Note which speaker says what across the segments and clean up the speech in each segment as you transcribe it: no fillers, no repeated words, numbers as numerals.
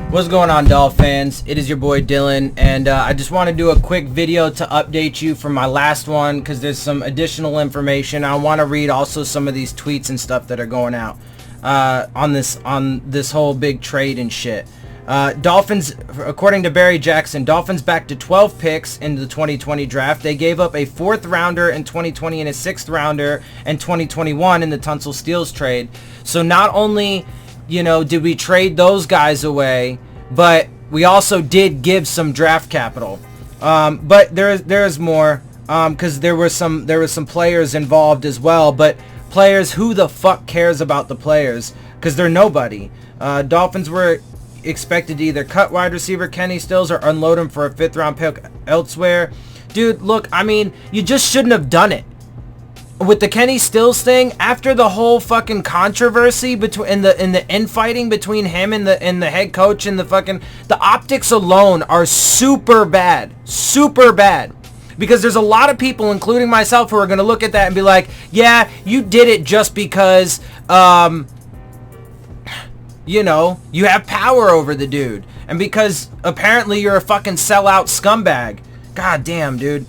Speaker 1: What's going on, Dolphins? It is your boy Dillon, and I just want to do a quick video to update you from my last one because there's some additional information. I want to read also some of these tweets and stuff that are going out on this whole big trade and shit. Dolphins, according to Barry Jackson, Dolphins back to 12 picks in the 2020 draft. They gave up a 4th rounder in 2020 and a 6th rounder in 2021 in the Tunsil Steals trade. So not only, you know, did we trade those guys away, but we also did give some draft capital. But there's more, because there were some players involved as well. But players, who the fuck cares about the players? Because they're nobody. Dolphins were expected to either cut wide receiver Kenny Stills or unload him for a 5th round pick elsewhere. Dude, look, I mean, you just shouldn't have done it. With the Kenny Stills thing, after the whole fucking controversy between in the infighting between him and the head coach and the optics alone are super bad, because there's a lot of people, including myself, who are gonna look at that and be like, yeah, you did it just because you know, you have power over the dude, and because apparently you're a fucking sellout scumbag. God damn, dude.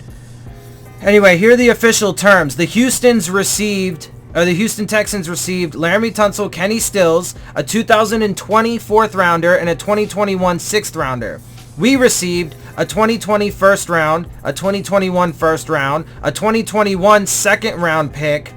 Speaker 1: Anyway, here are the official terms. The Houston Texans received Laremy Tunsil, Kenny Stills, a 2020 4th rounder, and a 2021 6th rounder. We received a 2020 1st round, a 2021 1st round, a 2021 2nd round pick,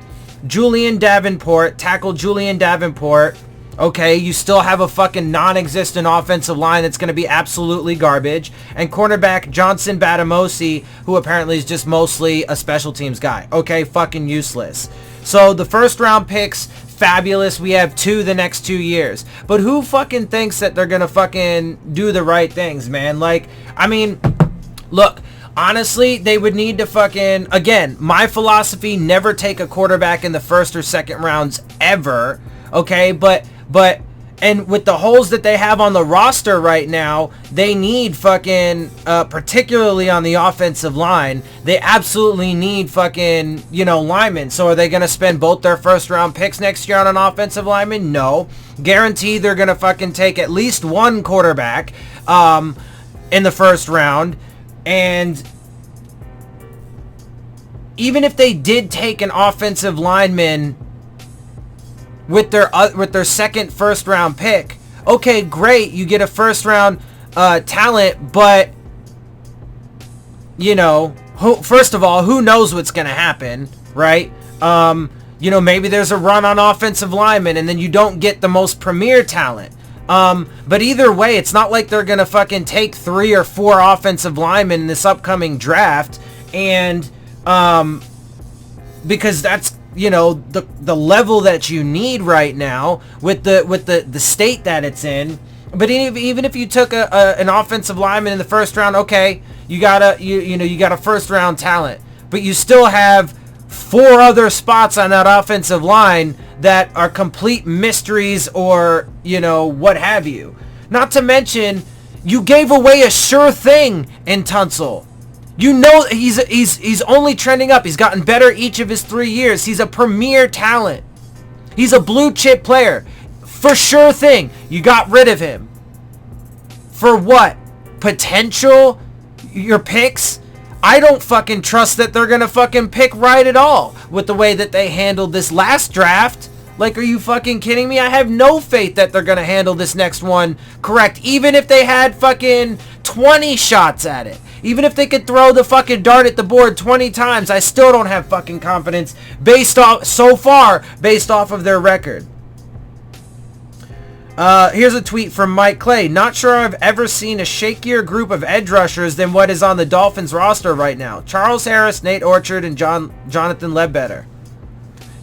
Speaker 1: Julian Davenport, tackle Julian Davenport. Okay, you still have a fucking non-existent offensive line that's going to be absolutely garbage. And cornerback Johnson Batamosi, who apparently is just mostly a special teams guy. Okay, fucking useless. So the 1st round picks, fabulous. We have 2 the next 2 years. But who fucking thinks that they're going to fucking do the right things, man? Like, I mean, look, honestly, they would need to fucking, again, my philosophy, never take a quarterback in the 1st or 2nd rounds ever. Okay, but and with the holes that they have on the roster right now, they need fucking, particularly on the offensive line, they absolutely need fucking, you know, linemen. So are they going to spend both their 1st round picks next year on an offensive lineman? No. Guaranteed they're going to fucking take at least one quarterback in the 1st round. And even if they did take an offensive lineman with their 2nd 1st round pick, okay, great, you get a 1st round talent, but you know, first of all, who knows what's gonna happen, right? You know, maybe there's a run on offensive linemen and then you don't get the most premier talent. But either way, it's not like they're gonna fucking take 3 or 4 offensive linemen in this upcoming draft, and because that's, you know, the level that you need right now with the state that it's in. But even if you took an offensive lineman in the 1st round, okay, you got a 1st round talent, but you still have 4 other spots on that offensive line that are complete mysteries, or, you know, what have you. Not to mention, you gave away a sure thing in Tunsil. You know, he's only trending up. He's gotten better each of his 3 years. He's a premier talent. He's a blue chip player. For sure thing, you got rid of him. For what? Potential? Your picks? I don't fucking trust that they're gonna fucking pick right at all with the way that they handled this last draft. Like, are you fucking kidding me? I have no faith that they're gonna handle this next one correct, even if they had fucking 20 shots at it. Even if they could throw the fucking dart at the board 20 times, I still don't have fucking confidence based off of their record. Here's a tweet from Mike Clay. Not sure I've ever seen a shakier group of edge rushers than what is on the Dolphins roster right now. Charles Harris, Nate Orchard, and Jonathan Ledbetter.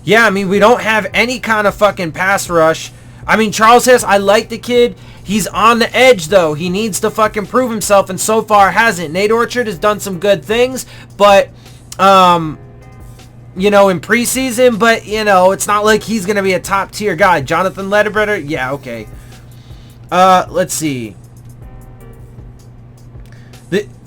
Speaker 1: Yeah, I mean, we don't have any kind of fucking pass rush. I mean, Charles Harris, I like the kid. He's on the edge, though. He needs to fucking prove himself, and so far hasn't. Nate Orchard has done some good things, but, you know, in preseason, but, you know, it's not like he's going to be a top-tier guy. Jonathan Ledbetter, yeah, okay. Let's see.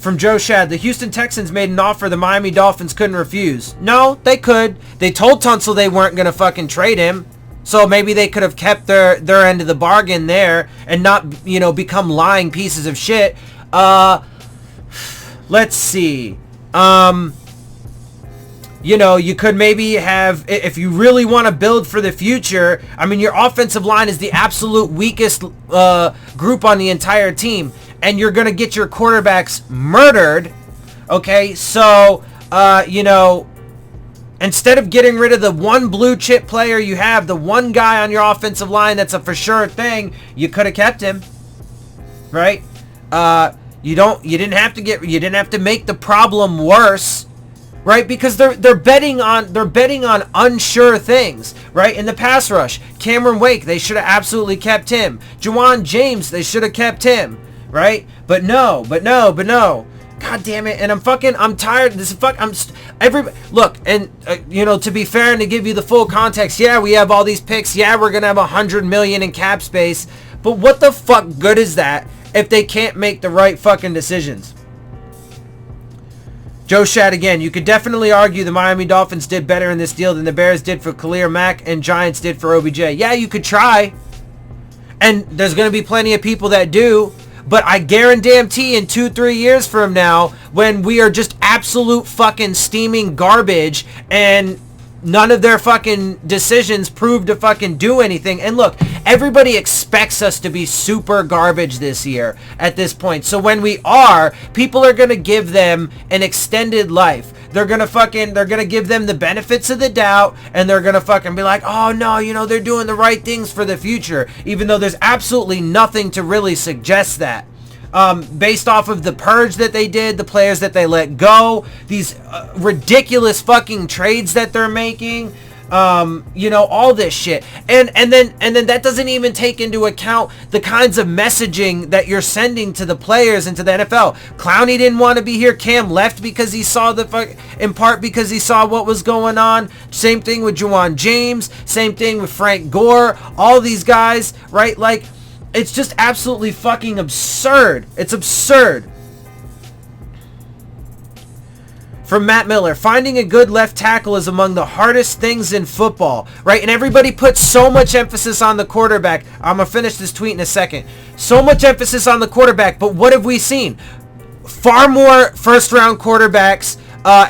Speaker 1: From Joe Shad, the Houston Texans made an offer the Miami Dolphins couldn't refuse. No, they could. They told Tunsil they weren't going to fucking trade him. So maybe they could have kept their end of the bargain there and not, you know, become lying pieces of shit. Let's see. You know, you could maybe have, if you really want to build for the future, I mean, your offensive line is the absolute weakest group on the entire team, and you're going to get your quarterbacks murdered, okay? So, you know, instead of getting rid of the one blue chip player you have, the one guy on your offensive line that's a for sure thing, you could have kept him, right? You didn't have to make the problem worse, right? Because they're betting on unsure things, right? In the pass rush, Cameron Wake, they should have absolutely kept him. Juwan James, they should have kept him, right? But no. God damn it! And I'm tired. Look, and you know, to be fair and to give you the full context, yeah, we have all these picks. Yeah, we're gonna have $100 million in cap space. But what the fuck good is that if they can't make the right fucking decisions? Joe Shad again. You could definitely argue the Miami Dolphins did better in this deal than the Bears did for Khalil Mack and Giants did for OBJ. Yeah, you could try. And there's going to be plenty of people that do. But I guarantee in 2-3 years from now, when we are just absolute fucking steaming garbage and none of their fucking decisions prove to fucking do anything. And look, everybody expects us to be super garbage this year at this point. So when we are, people are going to give them an extended life. They're going to give them the benefits of the doubt, and they're going to fucking be like, oh no, you know, they're doing the right things for the future, even though there's absolutely nothing to really suggest that. Based off of the purge that they did, the players that they let go, these ridiculous fucking trades that they're making, you know, all this shit. And then that doesn't even take into account the kinds of messaging that you're sending to the players and to the NFL. Clowney didn't want to be here. Cam left because he saw in part because he saw what was going on. Same thing with Juwan James. Same thing with Frank Gore. All these guys, right? Like, it's just absolutely fucking absurd. It's absurd. From Matt Miller, finding a good left tackle is among the hardest things in football, right? And everybody puts so much emphasis on the quarterback. I'm going to finish this tweet in a second. So much emphasis on the quarterback, but what have we seen? Far more first-round quarterbacks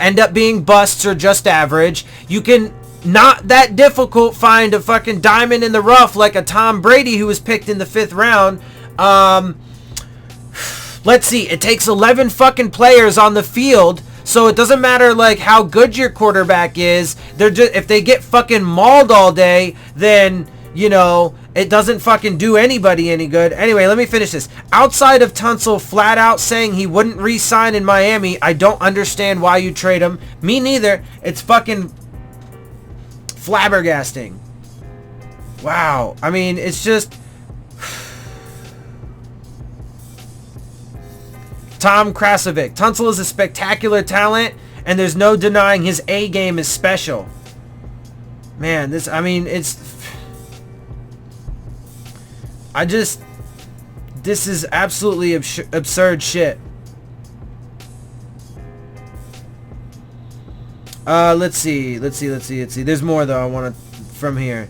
Speaker 1: end up being busts or just average. You can... Not that difficult find a fucking diamond in the rough like a Tom Brady who was picked in the 5th round. Let's see. It takes 11 fucking players on the field, so it doesn't matter like how good your quarterback is. They're just, if they get fucking mauled all day, then, you know, it doesn't fucking do anybody any good. Anyway, let me finish this. Outside of Tunsil flat out saying he wouldn't re-sign in Miami, I don't understand why you trade him. Me neither. It's fucking flabbergasting. Wow. I mean, it's just... Tom Krasovic. Tunsil is a spectacular talent, and there's no denying his A game is special. Man, this... I mean, it's... This is absolutely absurd shit. Let's see. There's more though I want to from here.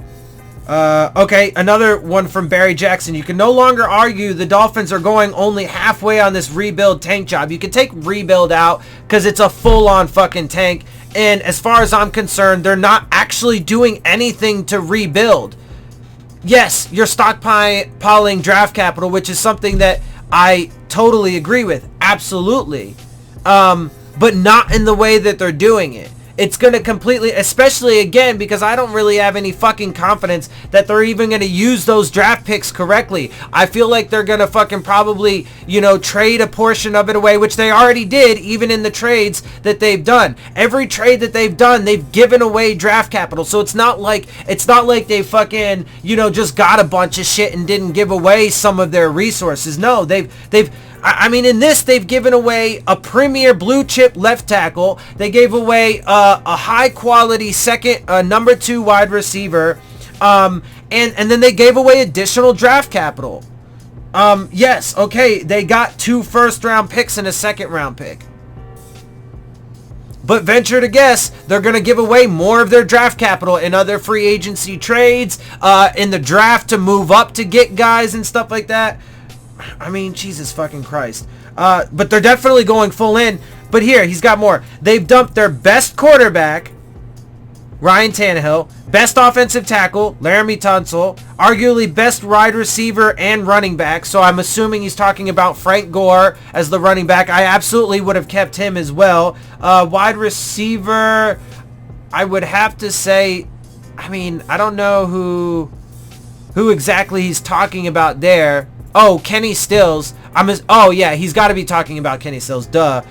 Speaker 1: Okay, another one from Barry Jackson. You can no longer argue the Dolphins are going only halfway on this rebuild tank job. You can take rebuild out because it's a full-on fucking tank. And as far as I'm concerned, they're not actually doing anything to rebuild. Yes, you're stockpiling draft capital, which is something that I totally agree with. Absolutely. But not in the way that they're doing it. It's going to completely, especially again, because I don't really have any fucking confidence that they're even going to use those draft picks correctly. I feel like they're going to fucking probably, you know, trade a portion of it away, which they already did, even in the trades that they've done. Every trade that they've done, they've given away draft capital. So it's not like they fucking, you know, just got a bunch of shit and didn't give away some of their resources. No, I mean, in this, they've given away a premier blue chip left tackle. They gave away a high quality second, number 2 wide receiver. And then they gave away additional draft capital. Yes, okay, they got 2 first round picks and a second round pick. but venture to guess they're going to give away more of their draft capital in other free agency trades, in the draft to move up to get guys and stuff like that. I mean, Jesus fucking Christ. But they're definitely going full in. But here, he's got more. They've dumped their best quarterback, Ryan Tannehill, best offensive tackle, Laremy Tunsil, arguably best wide receiver and running back. So I'm assuming he's talking about Frank Gore as the running back. I absolutely would have kept him as well. Wide receiver, I would have to say, I mean, I don't know who exactly he's talking about there. Oh, Kenny Stills. Oh yeah, he's got to be talking about Kenny Stills. Duh.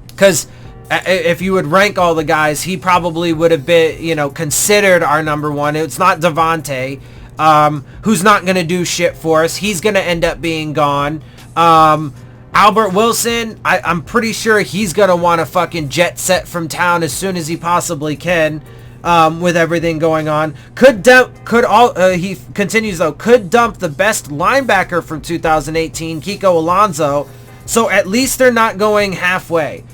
Speaker 1: Because if you would rank all the guys, he probably would have been, considered our number one. It's not Devontae, who's not going to do shit for us. He's going to end up being gone. Albert Wilson, I'm pretty sure he's going to want to fucking jet set from town as soon as he possibly can, with everything going on. He continues though, could dump the best linebacker from 2018, Kiko Alonso. So at least they're not going halfway.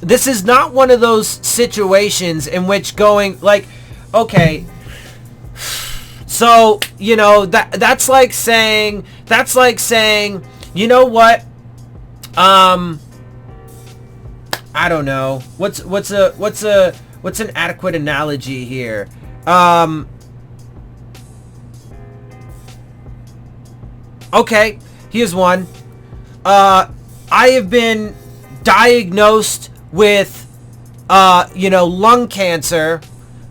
Speaker 1: This is not one of those situations in which going like, okay, so that's like saying, you know what, I don't know, what's an adequate analogy here? Okay, here's one. I have been diagnosed with, lung cancer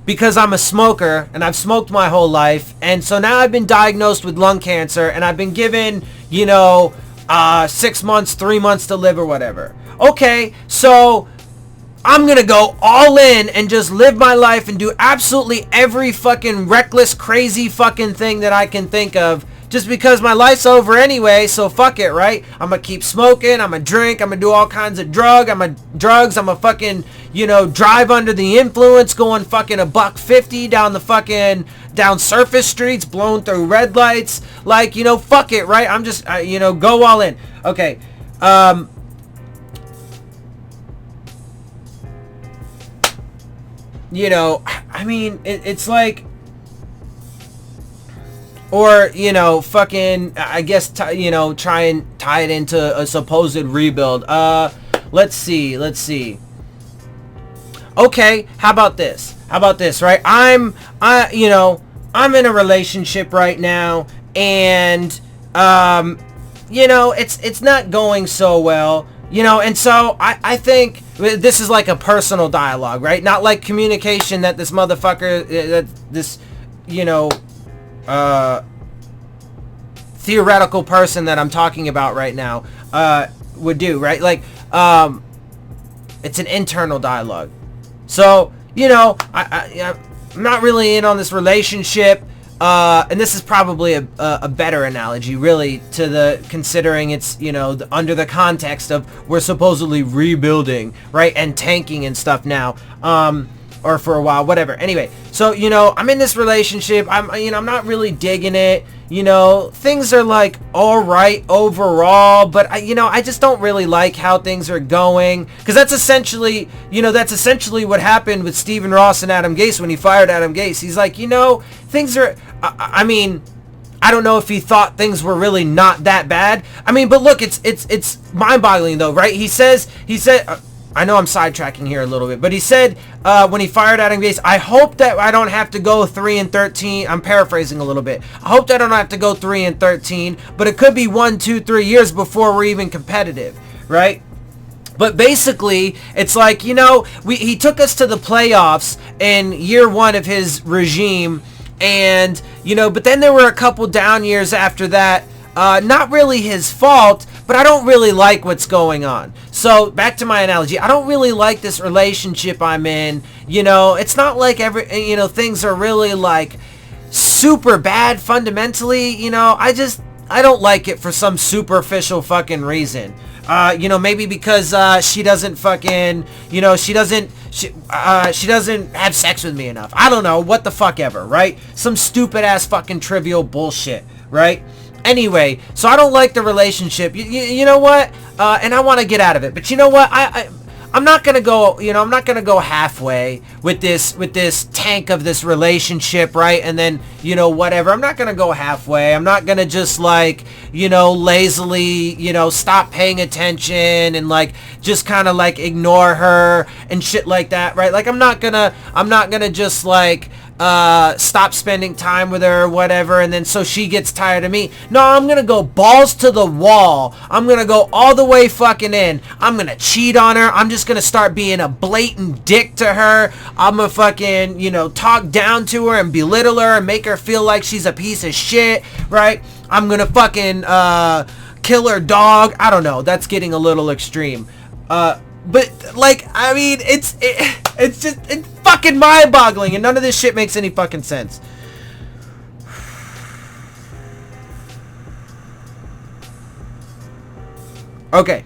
Speaker 1: because I'm a smoker and I've smoked my whole life. And so now I've been diagnosed with lung cancer and I've been given, 6 months, 3 months to live or whatever. Okay, so I'm gonna go all in and just live my life and do absolutely every fucking reckless, crazy fucking thing that I can think of, just because my life's over anyway, so fuck it, right? I'm gonna keep smoking, I'm gonna drink, I'm gonna do all kinds of drugs, I'm gonna fucking, drive under the influence, going fucking $150 down surface streets, blowing through red lights, like, fuck it, right? I'm just, go all in. Okay, I mean, it's like, or, fucking, I guess, try and tie it into a supposed rebuild. Let's see. Okay, how about this, right? I'm in a relationship right now, and, it's not going so well, and so I think this is like a personal dialogue, right? Not like communication that this motherfucker, theoretical person that I'm talking about right now would do, right? Like, it's an internal dialogue. So, I'm not really in on this relationship, and this is probably a better analogy, really, to the, considering it's, under the context of we're supposedly rebuilding, right, and tanking and stuff now, or for a while, whatever. Anyway, so, I'm in this relationship, I'm not really digging it, things are like all right overall, but I just don't really like how things are going, because that's essentially what happened with Stephen Ross and Adam Gase when he fired Adam Gase. He's like, things are, I mean, I don't know if he thought things were really not that bad. I mean, but look, it's mind-boggling though, right? He said, I know I'm sidetracking here a little bit, but he said when he fired Adam Gase, I hope that I don't have to go 3-13. I'm paraphrasing a little bit. I hope that I don't have to go 3-13, but it could be 1, 2, 3 years before we're even competitive, right? But basically, it's like, he took us to the playoffs in year one of his regime, and, but then there were a couple down years after that. Not really his fault, but I don't really like what's going on. So back to my analogy, I don't really like this relationship I'm in. It's not like things are really like super bad fundamentally. I don't like it for some superficial fucking reason. Maybe because she doesn't fucking, she doesn't have sex with me enough. I don't know, what the fuck ever, right? Some stupid ass fucking trivial bullshit, right? Anyway, so I don't like the relationship. You know what? And I want to get out of it. But you know what? I'm not gonna go, I'm not gonna go halfway with this tank of this relationship, right? And then, whatever. I'm not gonna go halfway. I'm not gonna just like, lazily, stop paying attention and like just kind of like ignore her and shit like that, right? Like I'm not gonna just like stop spending time with her or whatever, and then so she gets tired of me. No, I'm gonna go balls to the wall. I'm gonna go all the way fucking in. I'm gonna cheat on her. I'm just gonna start being a blatant dick to her. I'm gonna fucking, talk down to her and belittle her and make her feel like she's a piece of shit, right? I'm gonna fucking kill her dog. I don't know. That's getting a little extreme. But like, I mean, it's fucking mind-boggling, and none of this shit makes any fucking sense. Okay.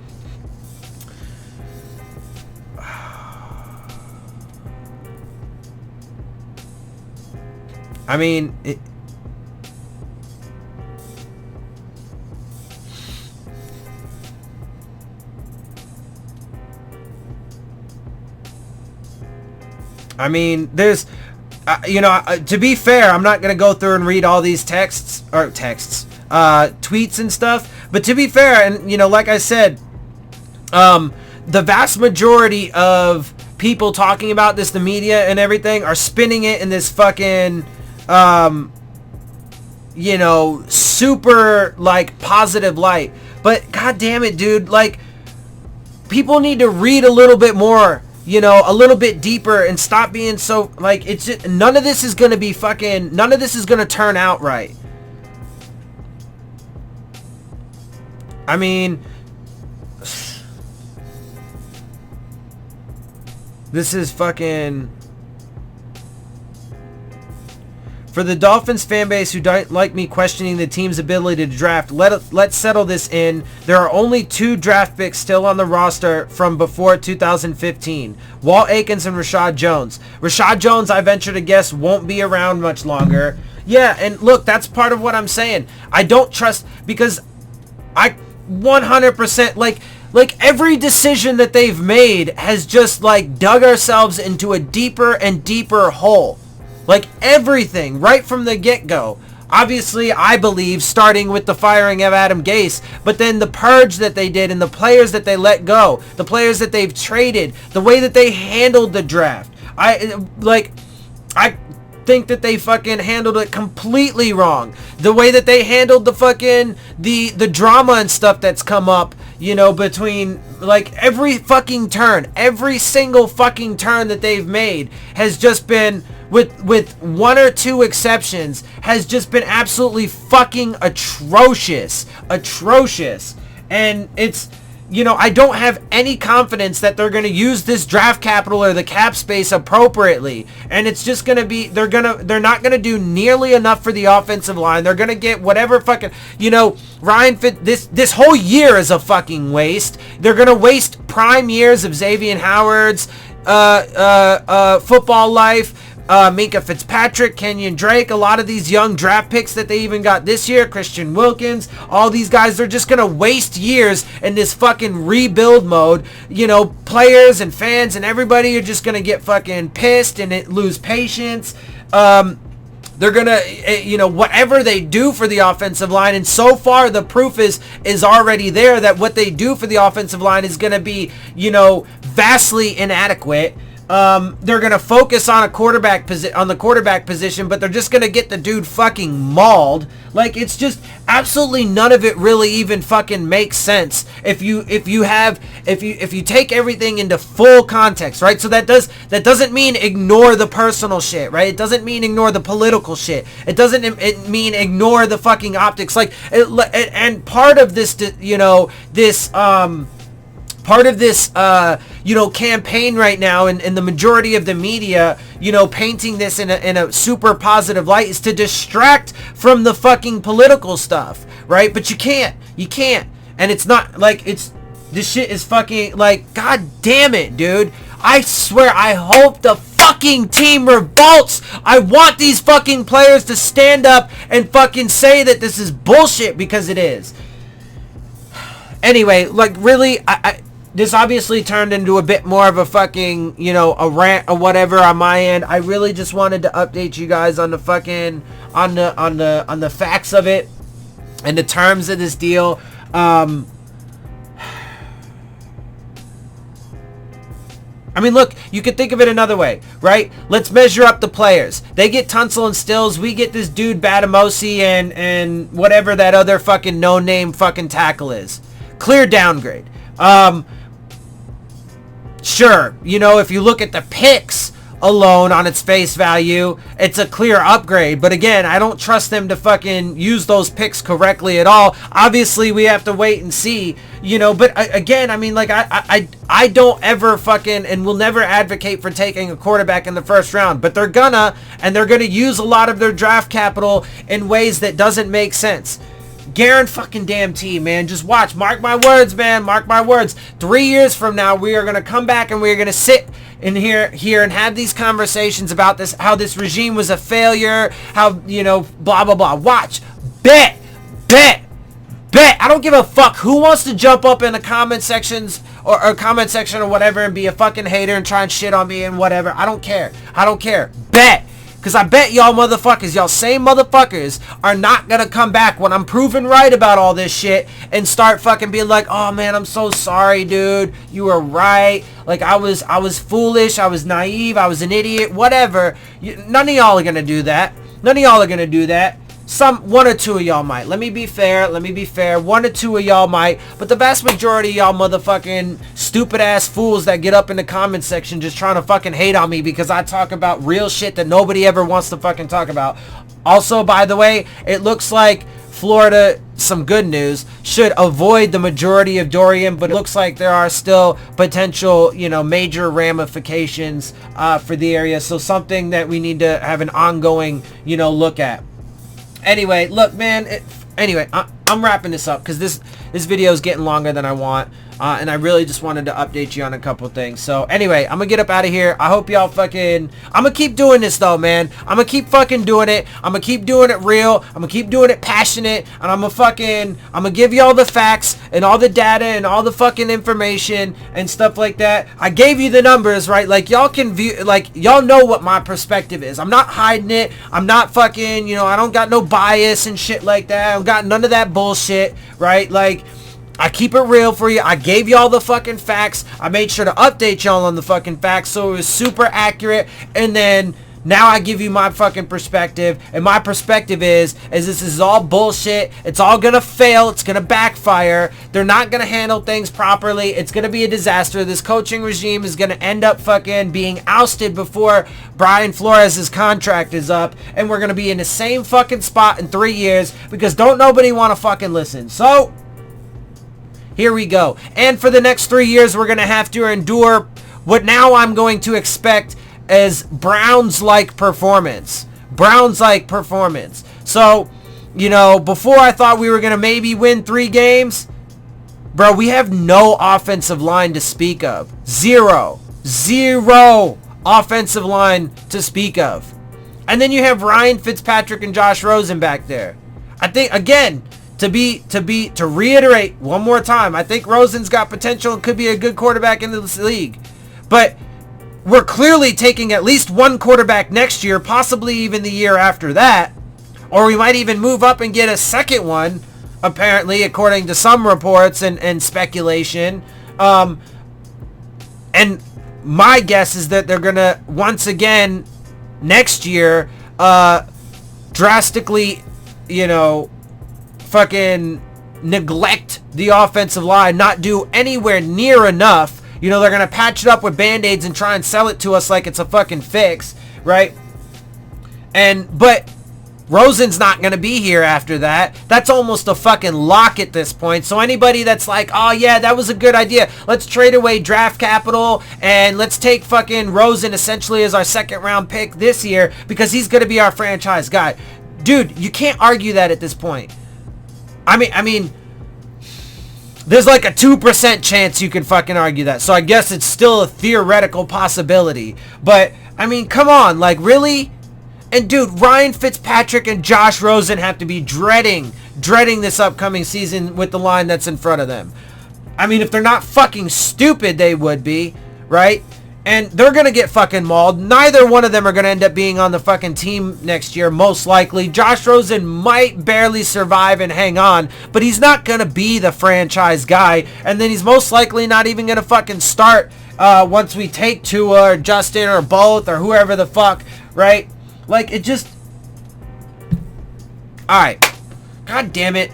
Speaker 1: I mean, there's, to be fair, I'm not going to go through and read all these tweets and stuff. But to be fair, and, like I said, the vast majority of people talking about this, the media and everything, are spinning it in this fucking, super, like, positive light. But, god damn it, dude, like, people need to read a little bit more, a little bit deeper, and stop being so, like, it's just, none of this is going to be fucking, none of this is going to turn out right. I mean, this is fucking... For the Dolphins fan base who don't like me questioning the team's ability to draft, let's settle this in. There are only 2 draft picks still on the roster from before 2015. Walt Aikens and Rashad Jones. Rashad Jones, I venture to guess, won't be around much longer. Yeah, and look, that's part of what I'm saying. I don't trust, because I 100%, like every decision that they've made has just like dug ourselves into a deeper and deeper hole. Like everything, right from the get-go. Obviously, I believe, starting with the firing of Adam Gase, but then the purge that they did and the players that they let go, the players that they've traded, the way that they handled the draft. I think that they fucking handled it completely wrong. The way that they handled the fucking, the drama and stuff that's come up, between, like, every fucking turn, every single fucking turn that they've made has just been, with 1 or 2 exceptions, has just been absolutely fucking atrocious. And it's, I don't have any confidence that they're going to use this draft capital or the cap space appropriately. And it's just going to be, they're not going to do nearly enough for the offensive line. They're going to get whatever fucking, this whole year is a fucking waste. They're going to waste prime years of Xavier Howard's football life. Minka Fitzpatrick, Kenyon Drake, a lot of these young draft picks that they even got this year, Christian Wilkins, all these guys, they're just going to waste years in this fucking rebuild mode. Players and fans and everybody are just going to get fucking pissed and lose patience. They're going to, whatever they do for the offensive line, and so far the proof is already there that what they do for the offensive line is going to be, vastly inadequate. They're going to focus on the quarterback position, but they're just going to get the dude fucking mauled. Like, it's just absolutely none of it really even fucking makes sense if you take everything into full context, right? So that doesn't mean ignore the personal shit, right? It doesn't mean ignore the political shit. It doesn't mean ignore the fucking optics. And part of this, part of this, campaign right now, and the majority of the media, painting this in a super positive light, is to distract from the fucking political stuff, right? But you can't, and it's not like this shit is fucking, like, god damn it, dude. I swear, I hope the fucking team revolts. I want these fucking players to stand up and fucking say that this is bullshit, because it is. Anyway, like, really, this obviously turned into a bit more of a fucking, you know, a rant or whatever on my end. I really just wanted to update you guys on the fucking, on the facts of it and the terms of this deal. I mean, look, you could think of it another way, right? Let's measure up the players. They get Tunsil and Stills. We get this dude Batamosi and whatever that other fucking no-name fucking tackle is. Clear downgrade. Sure, you know, if you look at the picks alone on its face value, it's a clear upgrade. But again, I don't trust them to fucking use those picks correctly at all. Obviously, we have to wait and see, you know. But again, I mean, like, I don't ever fucking and will never advocate for taking a quarterback in the first round. But they're gonna use a lot of their draft capital in ways that doesn't make sense. Guarantee, man. Just watch. Mark my words, man. Mark my words. 3 years from now, we are going to come back and we are going to sit in here and have these conversations about this, how this regime was a failure, how, you know, blah, blah, blah. Watch. Bet. I don't give a fuck who wants to jump up in the comment sections or comment section or whatever and be a fucking hater and try and shit on me and whatever. I don't care. Bet. Because I bet y'all motherfuckers, y'all same motherfuckers, are not going to come back when I'm proven right about all this shit and start fucking being like, oh man, I'm so sorry, dude. You were right. Like, I was foolish. I was naive. I was an idiot. Whatever. None of y'all are going to do that. One or two of y'all might. Let me be fair. One or two of y'all might. But the vast majority of y'all motherfucking stupid ass fools that get up in the comment section just trying to fucking hate on me because I talk about real shit that nobody ever wants to fucking talk about. Also, by the way, it looks like Florida, some good news, should avoid the majority of Dorian, but it looks like there are still potential, you know, major ramifications for the area. So something that we need to have an ongoing, you know, look at. Anyway, look, man. I'm wrapping this up because this video is getting longer than I want, and I really just wanted to update you on a couple things. So anyway, I'm gonna get up out of here. I hope y'all fucking. I'm gonna keep doing this though, man. I'm gonna keep fucking doing it. I'm gonna keep doing it real. I'm gonna keep doing it passionate, and I'm gonna give y'all the facts and all the data and all the fucking information and stuff like that. I gave you the numbers, right? Like, y'all can view, like, y'all know what my perspective is. I'm not hiding it. I'm not fucking, you know, I don't got no bias and shit like that. I don't got none of that bullshit, right? Like, I keep it real for you. I gave y'all the fucking facts. I made sure to update y'all on the fucking facts so it was super accurate. And then now I give you my fucking perspective. And my perspective is this is all bullshit. It's all gonna fail. It's gonna backfire. They're not gonna handle things properly. It's gonna be a disaster. This coaching regime is gonna end up fucking being ousted before Brian Flores' contract is up. And we're gonna be in the same fucking spot in 3 years because don't nobody wanna fucking listen. So here we go. And for the next 3 years, we're going to have to endure what now I'm going to expect as Browns-like performance. So, you know, before I thought we were going to maybe win 3 games, bro, we have no offensive line to speak of. Zero offensive line to speak of. And then you have Ryan Fitzpatrick and Josh Rosen back there. I think, again, to reiterate one more time, I think Rosen's got potential and could be a good quarterback in this league. But we're clearly taking at least one quarterback next year, possibly even the year after that. Or we might even move up and get a second one, apparently, according to some reports and speculation. And my guess is that they're going to, once again, next year, drastically, you know, fucking neglect the offensive line, not do anywhere near enough. You know, they're going to patch it up with Band-Aids and try and sell it to us like it's a fucking fix, right? But Rosen's not going to be here after that. That's almost a fucking lock at this point. So anybody that's like, oh yeah, that was a good idea. Let's trade away draft capital and let's take fucking Rosen essentially as our second round pick this year because he's going to be our franchise guy. Dude, you can't argue that at this point. I mean, There's like a 2% chance you can fucking argue that. So I guess it's still a theoretical possibility. But, I mean, come on. Like, really? And, dude, Ryan Fitzpatrick and Josh Rosen have to be dreading this upcoming season with the line that's in front of them. I mean, if they're not fucking stupid, they would be, right? And they're going to get fucking mauled. Neither one of them are going to end up being on the fucking team next year, most likely. Josh Rosen might barely survive and hang on, but he's not going to be the franchise guy. And then he's most likely not even going to fucking start once we take Tua or Justin or both or whoever the fuck, right? Like, it just... Alright. God damn it.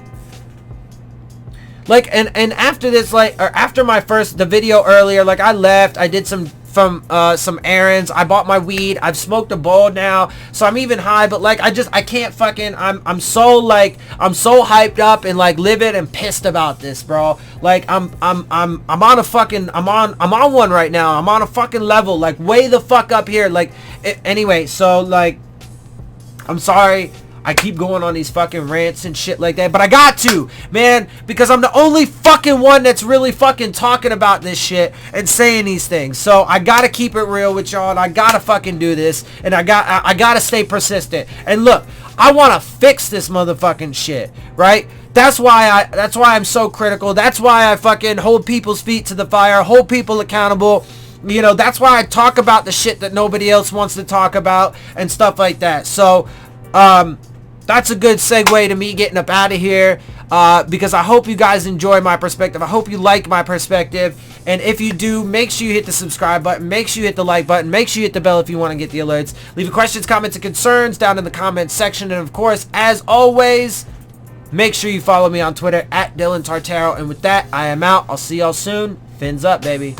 Speaker 1: Like, and after this, like, or after the video earlier, like, I left, I did some errands, I bought my weed, I've smoked a bowl now, so I'm even high, but, like, I can't fucking, I'm so hyped up and, like, livid and pissed about this, bro. Like, I'm on a fucking, I'm on one right now. I'm on a fucking level, like, way the fuck up here, like, anyway, so, like, I'm sorry. I keep going on these fucking rants and shit like that, but I got to, man, because I'm the only fucking one that's really fucking talking about this shit and saying these things. So I gotta keep it real with y'all, and I gotta fucking do this, and I gotta stay persistent. And look, I wanna fix this motherfucking shit, right? That's why I'm so critical. That's why I fucking hold people's feet to the fire, hold people accountable. You know, that's why I talk about the shit that nobody else wants to talk about and stuff like that. So, that's a good segue to me getting up out of here, because I hope you guys enjoy my perspective. I hope you like my perspective. And if you do, make sure you hit the subscribe button. Make sure you hit the like button. Make sure you hit the bell if you want to get the alerts. Leave your questions, comments, and concerns down in the comments section. And, of course, as always, make sure you follow me on Twitter at Dillon Tartaro. And with that, I am out. I'll see y'all soon. Fins up, baby.